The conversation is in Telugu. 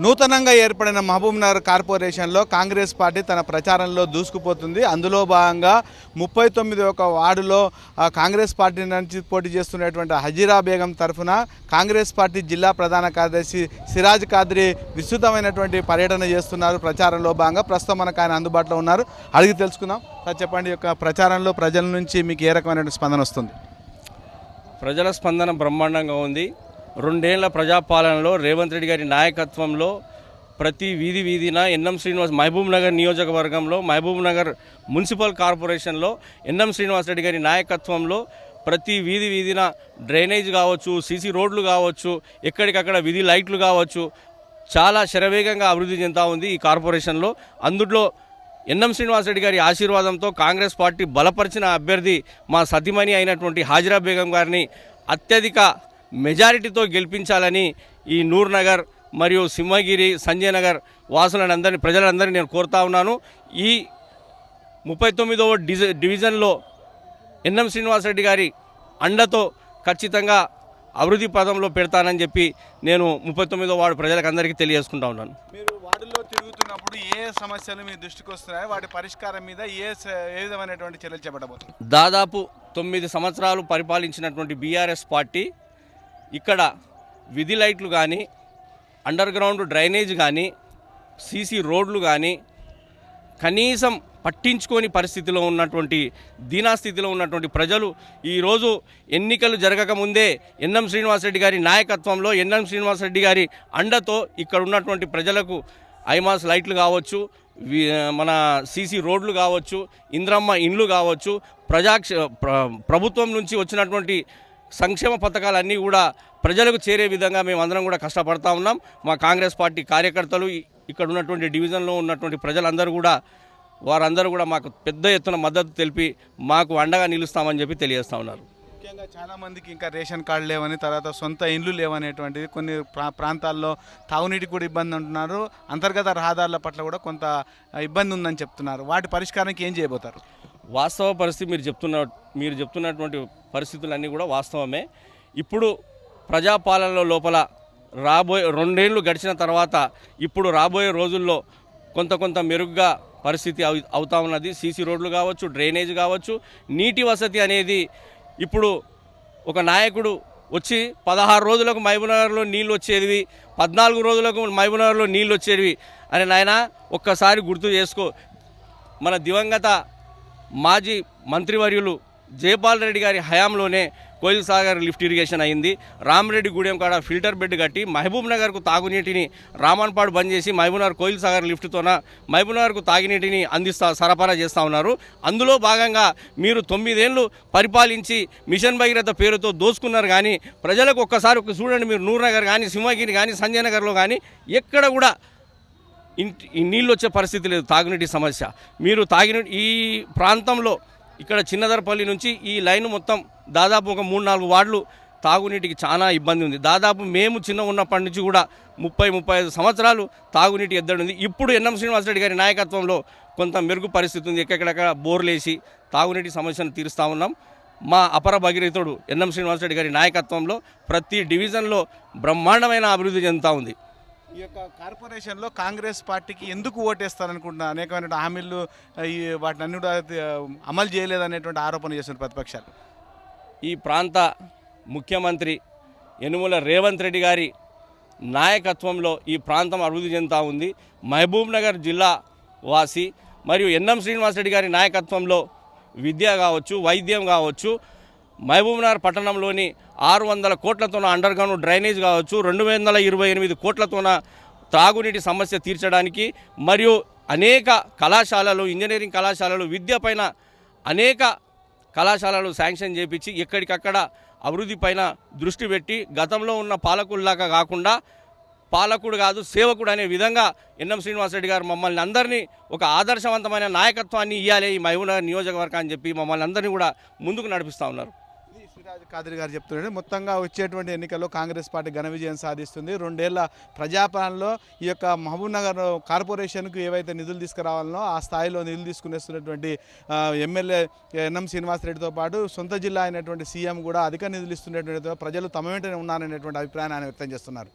నూతనంగా ఏర్పడిన మహబూబ్నగర్ కార్పొరేషన్లో కాంగ్రెస్ పార్టీ తన ప్రచారంలో దూసుకుపోతుంది. అందులో భాగంగా 39వ వార్డులో కాంగ్రెస్ పార్టీ నుంచి పోటీ చేస్తున్నటువంటి హజీరా బేగం తరఫున కాంగ్రెస్ పార్టీ జిల్లా ప్రధాన కార్యదర్శి సిరాజ్ కాద్రి విస్తృతమైనటువంటి పర్యటన చేస్తున్నారు. ప్రచారంలో భాగంగా ప్రస్తుతం మనకు ఆయన అందుబాటులో ఉన్నారు. అడిగి తెలుసుకుందాం. సార్ చెప్పండి, యొక్క ప్రచారంలో ప్రజల నుంచి మీకు ఏ రకమైనటువంటి స్పందన వస్తుంది? ప్రజల స్పందన బ్రహ్మాండంగా ఉంది. 2 ఏళ్ల ప్రజాపాలనలో రేవంత్ రెడ్డి గారి నాయకత్వంలో ప్రతి వీధిన ఎన్ఎం శ్రీనివాస్ మహబూబ్నగర్ నియోజకవర్గంలో మహబూబ్నగర్ మున్సిపల్ కార్పొరేషన్లో ఎన్ఎం శ్రీనివాస్ రెడ్డి గారి నాయకత్వంలో ప్రతి వీధిన డ్రైనేజ్ కావచ్చు, సీసీ రోడ్లు కావచ్చు, ఎక్కడికక్కడ వీధి లైట్లు కావచ్చు, చాలా శరవేగంగా అభివృద్ధి చెందుతూ ఉంది ఈ కార్పొరేషన్లో. అందులో ఎన్ఎం శ్రీనివాస్ రెడ్డి గారి ఆశీర్వాదంతో కాంగ్రెస్ పార్టీ బలపరిచిన అభ్యర్థి మా సతీమణి అయినటువంటి హాజిరా బేగం గారిని అత్యధిక మెజారిటీతో గెలిపించాలని ఈ నూర్ నగర్ మరియు సింహగిరి, సంజయ్ నగర్ వాసులందరినీ, ప్రజలందరినీ నేను కోరుతా ఉన్నాను. ఈ 39వ డివిజన్లో ఎన్ఎం శ్రీనివాసరెడ్డి గారి అండతో ఖచ్చితంగా అభివృద్ధి పదంలో పెడతానని చెప్పి నేను 39వ వార్డు ప్రజలకు అందరికీ తెలియజేసుకుంటా ఉన్నాను. మీరు వార్డులో తిరుగుతున్నప్పుడు ఏ సమస్యలు మీ దృష్టికి వస్తున్నాయో వాటి పరిష్కారం మీద ఏ విధమైనటువంటి చర్యలు చేపట్టబోతున్నారు? దాదాపు 9 సంవత్సరాలు పరిపాలించినటువంటి బీఆర్ఎస్ పార్టీ ఇక్కడ విధి లైట్లు కానీ, అండర్ గ్రౌండ్ డ్రైనేజ్ కానీ, సీసీ రోడ్లు కానీ కనీసం పట్టించుకోని పరిస్థితిలో ఉన్నటువంటి దీనాస్థితిలో ఉన్నటువంటి ప్రజలు ఈరోజు ఎన్నికలు జరగకముందే ఎన్ఎం శ్రీనివాసరెడ్డి గారి నాయకత్వంలో, ఎన్ఎం శ్రీనివాసరెడ్డి గారి అండతో ఇక్కడ ఉన్నటువంటి ప్రజలకు ఐమాస్ లైట్లు కావచ్చు, మన సీసీ రోడ్లు కావచ్చు, ఇంద్రమ్మ ఇండ్లు కావచ్చు, ప్రభుత్వం నుంచి వచ్చినటువంటి సంక్షేమ పథకాలన్నీ కూడా ప్రజలకు చేరే విధంగా మేమందరం కూడా కష్టపడతా ఉన్నాం. మా కాంగ్రెస్ పార్టీ కార్యకర్తలు, ఇక్కడ ఉన్నటువంటి డివిజన్లో ఉన్నటువంటి ప్రజలందరూ కూడా, వారందరూ కూడా మాకు పెద్ద ఎత్తున మద్దతు తెలిపి మాకు అండగా నిలుస్తామని చెప్పి తెలియజేస్తూ ఉన్నారు. ముఖ్యంగా చాలామందికి ఇంకా రేషన్ కార్డు లేవని, తర్వాత సొంత ఇండ్లు లేవనేటువంటిది, కొన్ని ప్రాంతాల్లో తాగునీటికి కూడా ఇబ్బంది అంటున్నారు. అంతర్గత రహదారుల పట్ల కూడా కొంత ఇబ్బంది ఉందని చెప్తున్నారు. వాటి పరిష్కారానికి ఏం చేయబోతారు? వాస్తవ పరిస్థితి మీరు చెప్తున్నటువంటి పరిస్థితులన్నీ కూడా వాస్తవమే. ఇప్పుడు ప్రజాపాలనలో లోపల 2 ఏళ్ళు గడిచిన తర్వాత ఇప్పుడు రాబోయే రోజుల్లో కొంత మెరుగ్గా పరిస్థితి అవుతా ఉన్నది. సీసీ రోడ్లు కావచ్చు, డ్రైనేజ్ కావచ్చు, నీటి వసతి అనేది ఇప్పుడు ఒక నాయకుడు వచ్చి 16 రోజులకు మహబూబ్నగర్లో నీళ్ళు వచ్చేవి, 14 రోజులకు మహబూబ్నగర్లో నీళ్ళు వచ్చేవి అని నాయన ఒక్కసారి గుర్తు చేసుకో. మన దివంగత మాజీ మంత్రివర్యులు జయపాల్ రెడ్డి గారి హయాంలోనే కోయిల్ సాగర్ లిఫ్ట్ ఇరిగేషన్ అయింది. రామరెడ్డి గూడెం కాడ ఫిల్టర్ బెడ్ కట్టి మహబూబ్నగర్కు తాగునీటిని రామన్పాడు బంద్ చేసి మహబూబ్నగర్ కోయిల్ సాగర్ లిఫ్ట్తోన మహబూబ్నగర్కు తాగునీటిని సరఫరా చేస్తూ ఉన్నారు. అందులో భాగంగా మీరు 9 ఏళ్ళు పరిపాలించి మిషన్ భగీరథ పేరుతో దోచుకున్నారు. కానీ ప్రజలకు ఒక్కసారి చూడండి, మీరు నూర్ నగర్ కానీ, సింహగిరి కానీ, సంజయ్ నగర్లో కానీ ఎక్కడ కూడా నీళ్ళు వచ్చే పరిస్థితి లేదు. తాగునీటి సమస్య మీరు ఈ ప్రాంతంలో ఇక్కడ చిన్నదర్పల్లి నుంచి ఈ లైన్ మొత్తం దాదాపు ఒక 3-4 వార్డులు తాగునీటికి చాలా ఇబ్బంది ఉంది. దాదాపు మేము చిన్న ఉన్నప్పటి నుంచి కూడా 30-35 సంవత్సరాలు తాగునీటి ఎద్దడి ఉంది. ఇప్పుడు ఎన్ఎం శ్రీనివాసరెడ్డి గారి నాయకత్వంలో కొంత మెరుగు పరిస్థితి ఉంది. ఎక్కడెక్కడ బోర్లేసి తాగునీటి సమస్యను తీరుస్తూ ఉన్నాం. మా అపర భగీరథుడు ఎన్ఎం శ్రీనివాసరెడ్డి గారి నాయకత్వంలో ప్రతి డివిజన్లో బ్రహ్మాండమైన అభివృద్ధి చెందుతూ ఉంది. ఈ యొక్క కార్పొరేషన్లో కాంగ్రెస్ పార్టీకి ఎందుకు ఓటేస్తారనుకుంటున్నారు? అనేకమైన హామీలు వాటిని అన్ని కూడా అమలు చేయలేదనేటువంటి ఆరోపణ చేస్తున్న ప్రతిపక్షాలు. ఈ ప్రాంత ముఖ్యమంత్రి యనుమల రేవంత్ రెడ్డి గారి నాయకత్వంలో ఈ ప్రాంతం అభివృద్ధి చెందుతూ ఉంది. మహబూబ్నగర్ జిల్లా వాసి మరియు ఎన్ఎం శ్రీనివాసరెడ్డి గారి నాయకత్వంలో విద్య కావచ్చు, వైద్యం కావచ్చు, మహబూబ్నగర్ పట్టణంలోని 600 కోట్లతోన అండర్ గ్రౌండ్ డ్రైనేజ్ కావచ్చు, 228 కోట్లతోన త్రాగునీటి సమస్య తీర్చడానికి, మరియు అనేక కళాశాలలు, ఇంజనీరింగ్ కళాశాలలు, విద్య పైన అనేక కళాశాలలు శాంక్షన్ చేపించి ఎక్కడికక్కడ అభివృద్ధి పైన దృష్టి పెట్టి గతంలో ఉన్న పాలకుల్లాగా కాకుండా పాలకుడు కాదు సేవకుడు అనే విధంగా ఎన్ఎం శ్రీనివాసరెడ్డి గారు మమ్మల్ని అందరినీ ఒక ఆదర్శవంతమైన నాయకత్వాన్ని ఇవ్వాలి ఈ మహబూబ్నగర్ నియోజకవర్గం అని చెప్పి మమ్మల్ని అందరినీ కూడా ముందుకు నడిపిస్తూ ఉన్నారు. సిరాజ్ కాద్రి గారు చెప్తున్నాడు, మొత్తంగా వచ్చేటువంటి ఎన్నికల్లో కాంగ్రెస్ పార్టీ ఘన విజయం సాధిస్తుంది. 2 ఏళ్ల ప్రజాపాలనలో ఈ యొక్క మహబూబ్నగర్ కార్పొరేషన్కు ఏవైతే నిధులు తీసుకురావాలనో ఆ స్థాయిలో నిధులు తీసుకునేస్తున్నటువంటి ఎమ్మెల్యే ఎన్ఎం శ్రీనివాసరెడ్డితో పాటు సొంత జిల్లా అయినటువంటి సీఎం కూడా అధిక నిధులు ఇస్తున్నటువంటి ప్రజలు తమ వెంటనే ఉన్నారనేటువంటి అభిప్రాయాన్ని ఆయన వ్యక్తం చేస్తున్నారు.